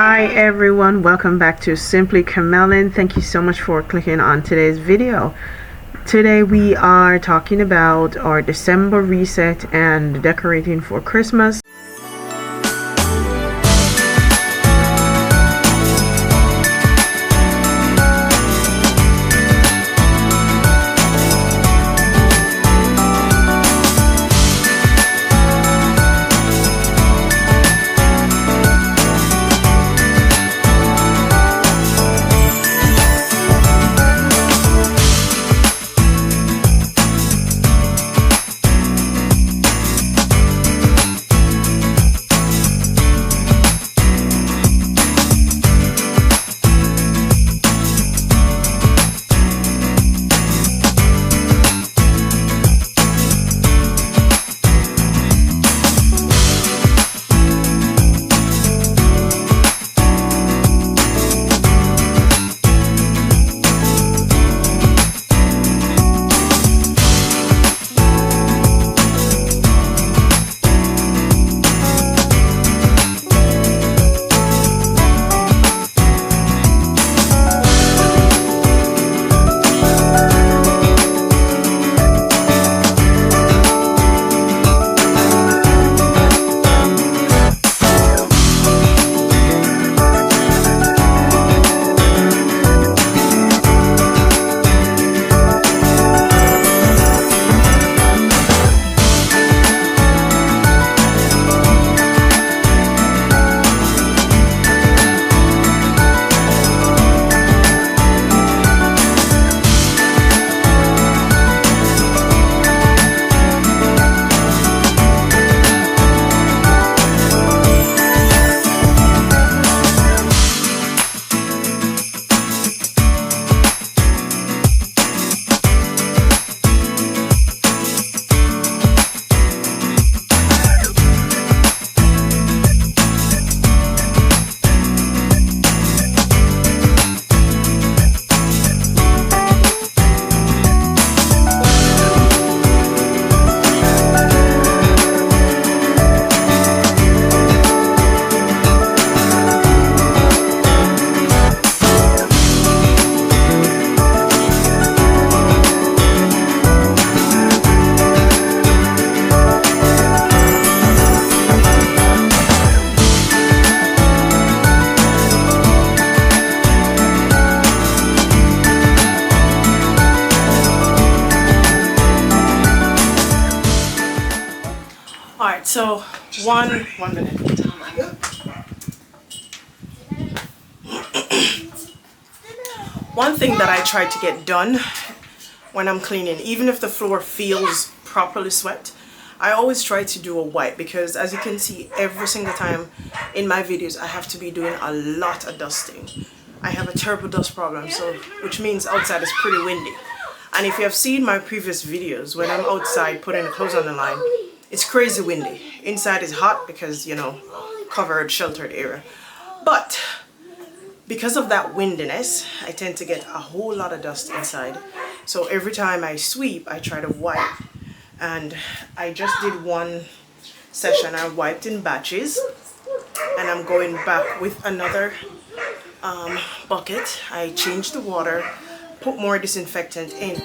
Hi everyone, welcome back to Simply Kamellen. Thank you so much for clicking on today's video. Today we are talking about our December reset and decorating for Christmas. Alright, so one minute. One thing that I try to get done when I'm cleaning, even if the floor feels properly swept, I always try to do a wipe, because as you can see, every single time in my videos I have to be doing a lot of dusting. I have a terrible dust problem, so which means outside is pretty windy. And if you have seen my previous videos, when I'm outside putting the clothes on the line, it's crazy windy. Inside is hot because, you know, covered, sheltered area. But because of that windiness, I tend to get a whole lot of dust inside. So every time I sweep, I try to wipe. And I just did one session. I wiped in batches. And I'm going back with another bucket. I changed the water, put more disinfectant in.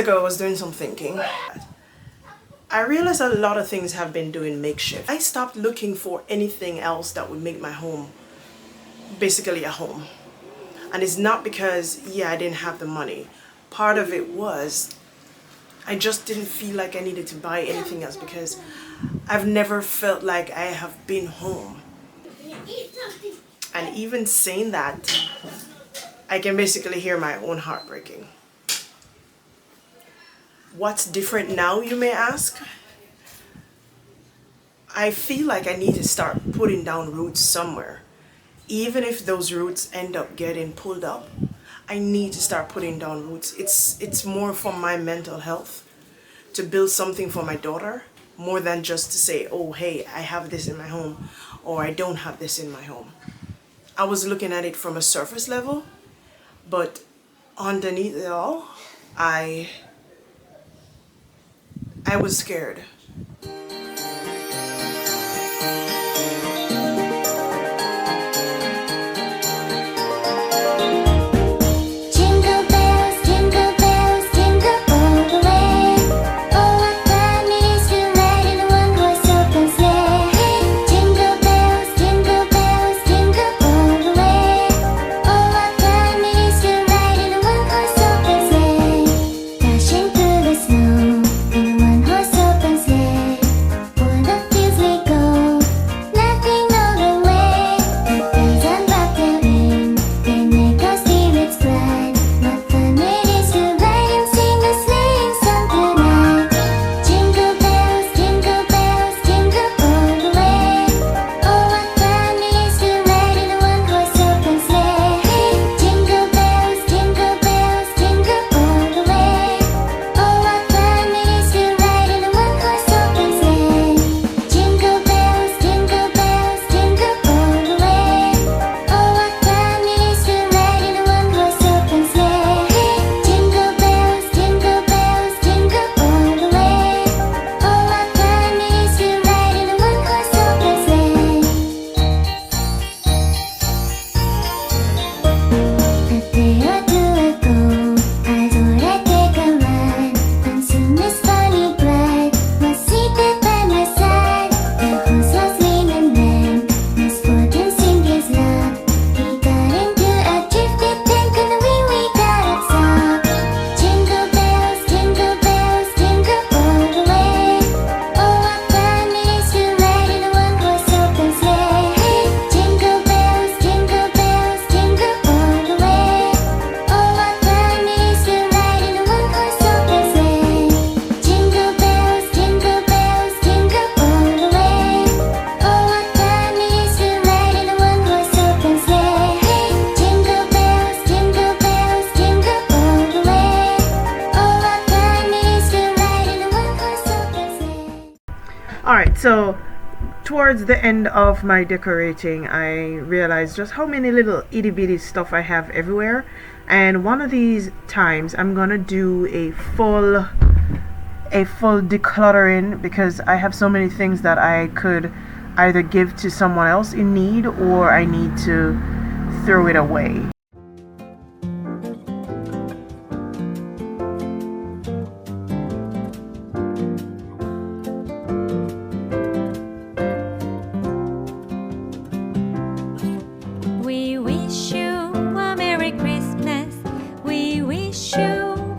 ago I was doing some thinking. I realized a lot of things have been doing makeshift. I stopped looking for anything else that would make my home basically a home. And it's not because, yeah, I didn't have the money. Part of it was I just didn't feel like I needed to buy anything else because I've never felt like I have been home. And even saying that, I can basically hear my own heart breaking. What's different now, you may ask? I feel like I need to start putting down roots somewhere. Even if those roots end up getting pulled up, I need to start putting down roots. It's more for my mental health, to build something for my daughter, more than just to say, oh, hey, I have this in my home, or I don't have this in my home. I was looking at it from a surface level, but underneath it all, I was scared. Alright, so towards the end of my decorating, I realized just how many little itty bitty stuff I have everywhere. And one of these times I'm gonna do a full decluttering, because I have so many things that I could either give to someone else in need, or I need to throw it away. We wish you a Merry Christmas. We wish you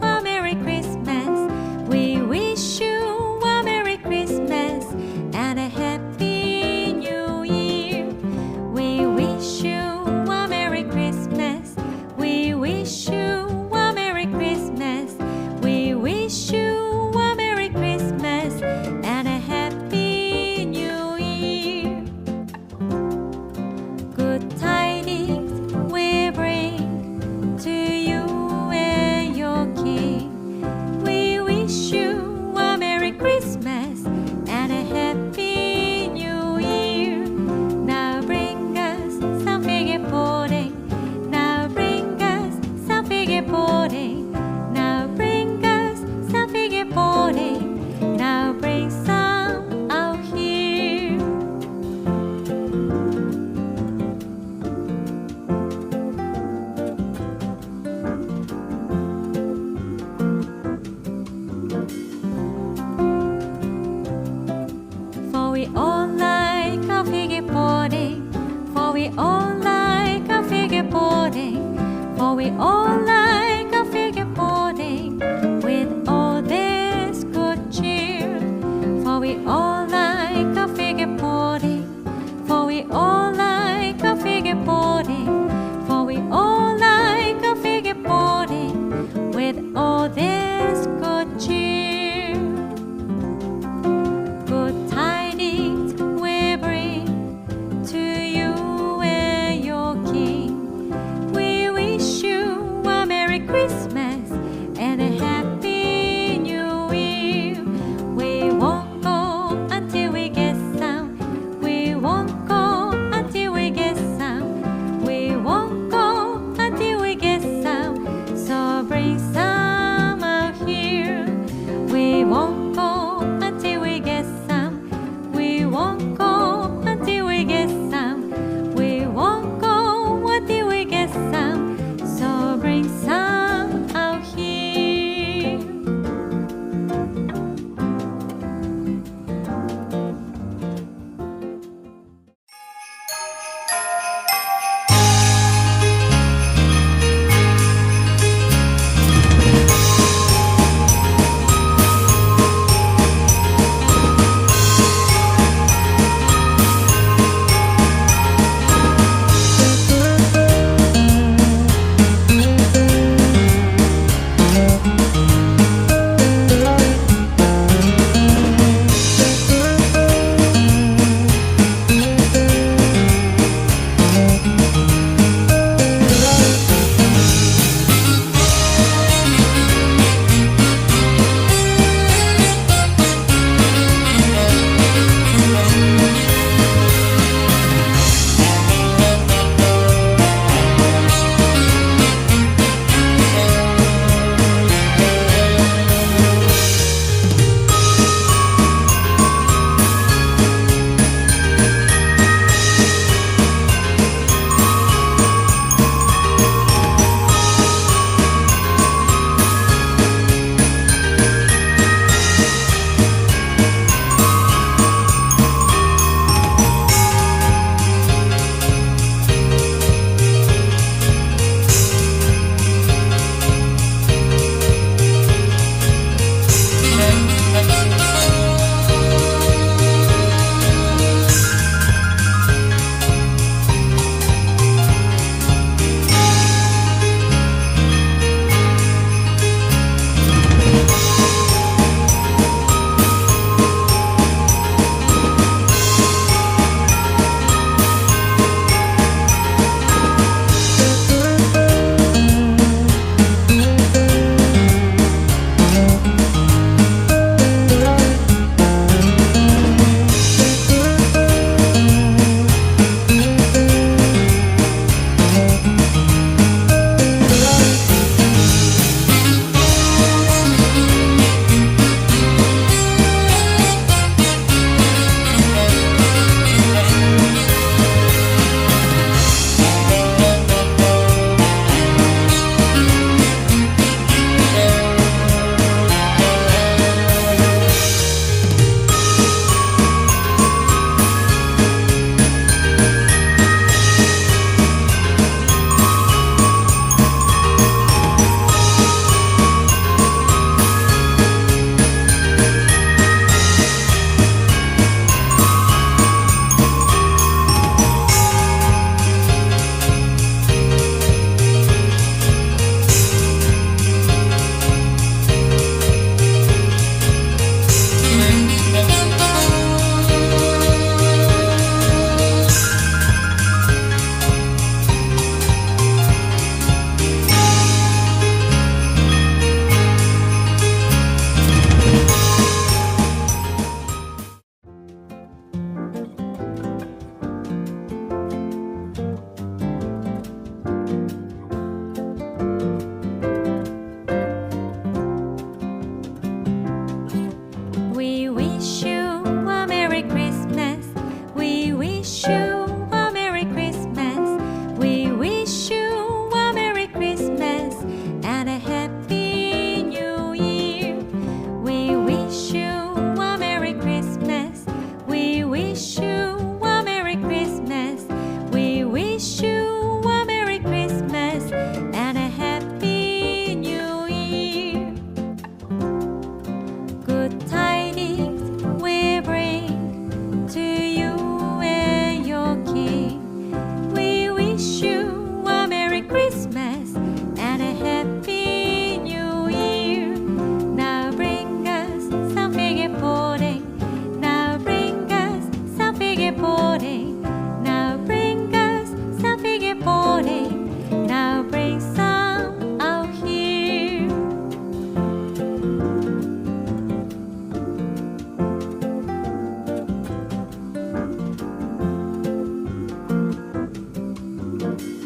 a Merry Christmas. We wish you a Merry Christmas and a Happy New Year. We wish you a Merry Christmas. For we all like a figure boarding with all this good cheer. For we all like a figure boarding. For we all like a figure boarding. For we all like a figure boarding with all this good cheer. Good tidings we bring to you and your King. We wish you a welcome.